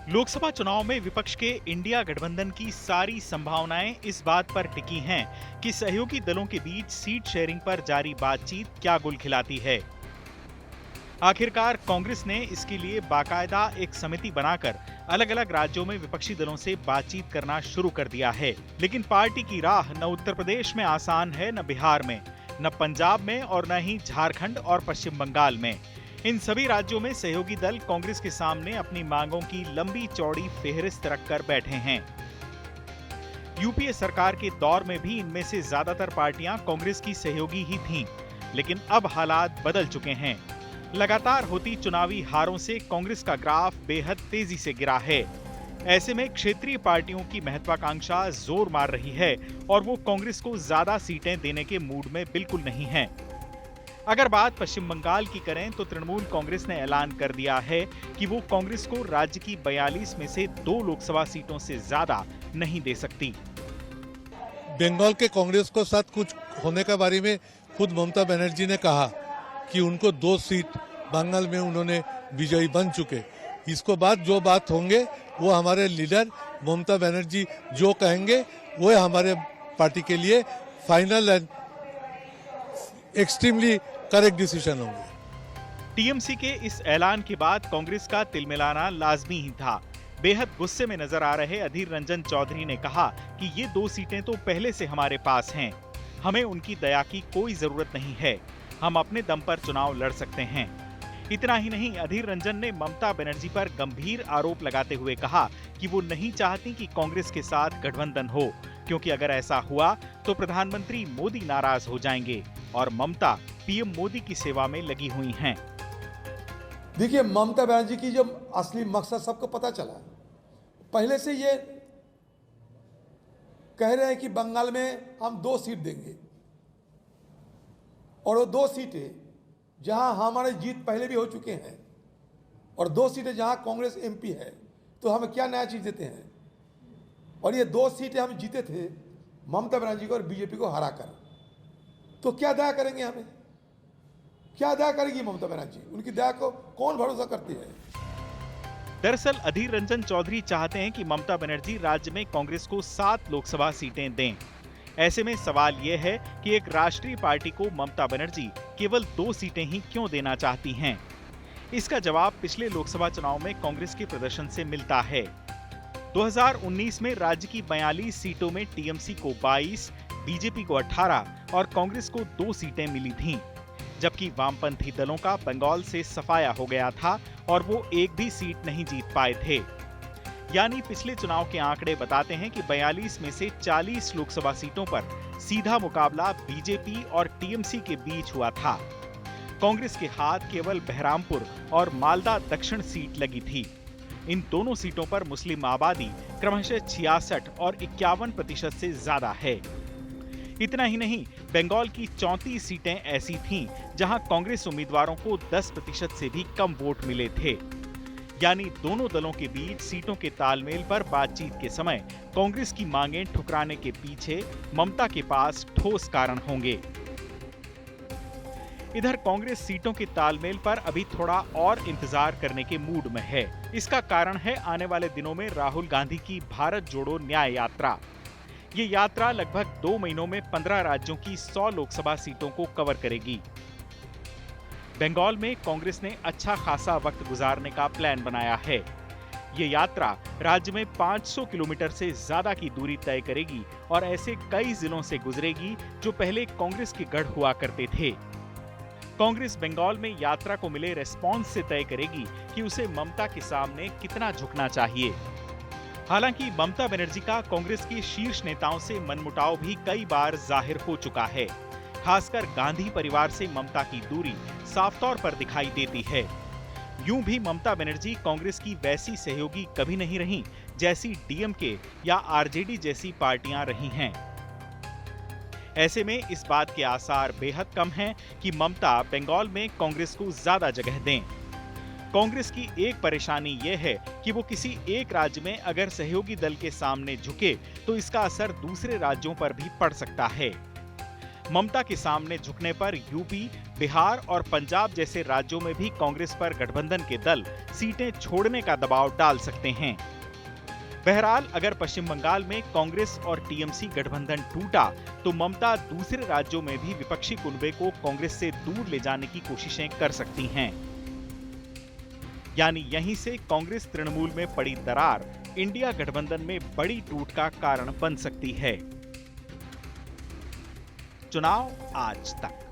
लोकसभा चुनाव में विपक्ष के इंडिया गठबंधन की सारी संभावनाएं इस बात पर टिकी हैं कि सहयोगी दलों के बीच सीट शेयरिंग पर जारी बातचीत क्या गुल खिलाती है। आखिरकार कांग्रेस ने इसके लिए बाकायदा एक समिति बनाकर अलग अलग राज्यों में विपक्षी दलों से बातचीत करना शुरू कर दिया है। लेकिन पार्टी की राह न उत्तर प्रदेश में आसान है, न बिहार में, न पंजाब में और न ही झारखंड और पश्चिम बंगाल में। इन सभी राज्यों में सहयोगी दल कांग्रेस के सामने अपनी मांगों की लंबी चौड़ी फेहरिस्त रखकर बैठे हैं। यूपीए सरकार के दौर में भी इनमें से ज्यादातर पार्टियां कांग्रेस की सहयोगी ही थीं, लेकिन अब हालात बदल चुके हैं। लगातार होती चुनावी हारों से कांग्रेस का ग्राफ बेहद तेजी से गिरा है। ऐसे में क्षेत्रीय पार्टियों की महत्वाकांक्षा जोर मार रही है और वो कांग्रेस को ज्यादा सीटें देने के मूड में बिल्कुल नहीं है। अगर बात पश्चिम बंगाल की करें तो तृणमूल कांग्रेस ने ऐलान कर दिया है कि वो कांग्रेस को राज्य की 42 में से 2 लोकसभा सीटों से ज्यादा नहीं दे सकती। बंगाल के कांग्रेस को साथ कुछ होने के बारे में खुद ममता बनर्जी ने कहा कि उनको 2 सीट बंगाल में उन्होंने विजयी बन चुके। इसको बाद जो बात होंगे वो हमारे लीडर ममता बनर्जी जो कहेंगे वो हमारे पार्टी के लिए final and extremely correct decision होंगे। टीएमसी के इस ऐलान के बाद कांग्रेस का तिलमिलाना लाजमी ही था। बेहद गुस्से में नजर आ रहे अधीर रंजन चौधरी ने कहा कि ये 2 सीटें तो पहले से हमारे पास हैं, हमें उनकी दया की कोई जरूरत नहीं है, हम अपने दम पर चुनाव लड़ सकते हैं। इतना ही नहीं, अधीर रंजन ने ममता बनर्जी पर गंभीर आरोप लगाते हुए कहा कि वो नहीं चाहती कि कांग्रेस के साथ गठबंधन हो, क्योंकि अगर ऐसा हुआ तो प्रधानमंत्री मोदी नाराज हो जाएंगे और ममता पीएम मोदी की सेवा में लगी हुई हैं। देखिए, ममता बनर्जी की जो असली मकसद सबको पता चला। पहले से ये कह रहे हैं कि बंगाल में हम 2 सीट देंगे और वो 2 सीटें जहां हमारे जीत पहले भी हो चुके हैं और 2 सीटें जहां कांग्रेस एमपी है, तो हम क्या नया चीज देते हैं। और ये 2 सीटें हम जीते थे ममता बनर्जी को और बीजेपी को हराकर, तो क्या दया करेंगे हमें? क्या दया करेगी ममता बनर्जी? उनकी दया को कौन भरोसा करती है? दरअसल अधीर रंजन चौधरी चाहते हैं कि ममता बनर्जी राज्य में कांग्रेस को 7 लोकसभा सीटें दें। ऐसे में सवाल यह है कि एक राष्ट्रीय पार्टी को ममता बनर्जी केवल 2 सीटें ही क्यों देना चाहती हैं? इसका जवाब पिछले लोकसभा चुनाव में कांग्रेस के प्रदर्शन से मिलता है। 2019 में राज्य की 42 सीटों में टीएमसी को 22, बीजेपी को 18 और कांग्रेस को 2 सीटें मिली थीं, जबकि वामपंथी दलों का बंगाल से सफाया हो गया था और वो एक भी सीट नहीं जीत पाए थे। यानी पिछले चुनाव के आंकड़े बताते हैं कि 42 में से 40 लोकसभा सीटों पर सीधा मुकाबला बीजेपी और टीएमसी के बीच हुआ था। कांग्रेस के हाथ केवल बहरामपुर और मालदा दक्षिण सीट लगी थी। इन दोनों सीटों पर मुस्लिम आबादी क्रमशः 66 और 51% से ज्यादा है। इतना ही नहीं, बंगाल की 34 सीटें ऐसी थीं जहां कांग्रेस उम्मीदवारों को 10% से भी कम वोट मिले थे। यानी दोनों दलों के बीच सीटों के तालमेल पर बातचीत के समय कांग्रेस की मांगें ठुकराने के पीछे ममता के पास ठोस कारण होंगे। इधर कांग्रेस सीटों के तालमेल पर अभी थोड़ा और इंतजार करने के मूड में है। इसका कारण है आने वाले दिनों में राहुल गांधी की भारत जोड़ो न्याय यात्रा। ये यात्रा लगभग 2 महीनों में 15 राज्यों की 100 लोकसभा सीटों को कवर करेगी। बंगाल में कांग्रेस ने अच्छा खासा वक्त गुजारने का प्लान बनाया है। ये यात्रा राज्य में 500 किलोमीटर से ज्यादा की दूरी तय करेगी और ऐसे कई जिलों से गुजरेगी जो पहले कांग्रेस के गढ़ हुआ करते थे। कांग्रेस बंगाल में यात्रा को मिले रेस्पॉन्स से तय करेगी कि उसे ममता के सामने कितना झुकना चाहिए। हालांकि ममता बनर्जी का कांग्रेस के शीर्ष नेताओं से मनमुटाव भी कई बार जाहिर हो चुका है। खासकर गांधी परिवार से ममता की दूरी साफ तौर पर दिखाई देती है। यूं भी ममता बनर्जी कांग्रेस की वैसी सहयोगी कभी नहीं रही जैसी डीएमके या आरजेडी जैसी पार्टियां रही हैं। ऐसे में इस बात के आसार बेहद कम हैं कि ममता बंगाल में कांग्रेस को ज्यादा जगह दें। कांग्रेस की एक परेशानी यह है कि वो किसी एक राज्य में अगर सहयोगी दल के सामने झुके तो इसका असर दूसरे राज्यों पर भी पड़ सकता है। ममता के सामने झुकने पर यूपी, बिहार और पंजाब जैसे राज्यों में भी कांग्रेस पर गठबंधन के दल सीटें छोड़ने का दबाव डाल सकते हैं। बहरहाल अगर पश्चिम बंगाल में कांग्रेस और टीएमसी गठबंधन टूटा तो ममता दूसरे राज्यों में भी विपक्षी कुनबे को कांग्रेस से दूर ले जाने की कोशिशें कर सकती हैं। यानी यहीं से कांग्रेस तृणमूल में पड़ी दरार इंडिया गठबंधन में बड़ी टूट का कारण बन सकती है। चुनाव आज तक।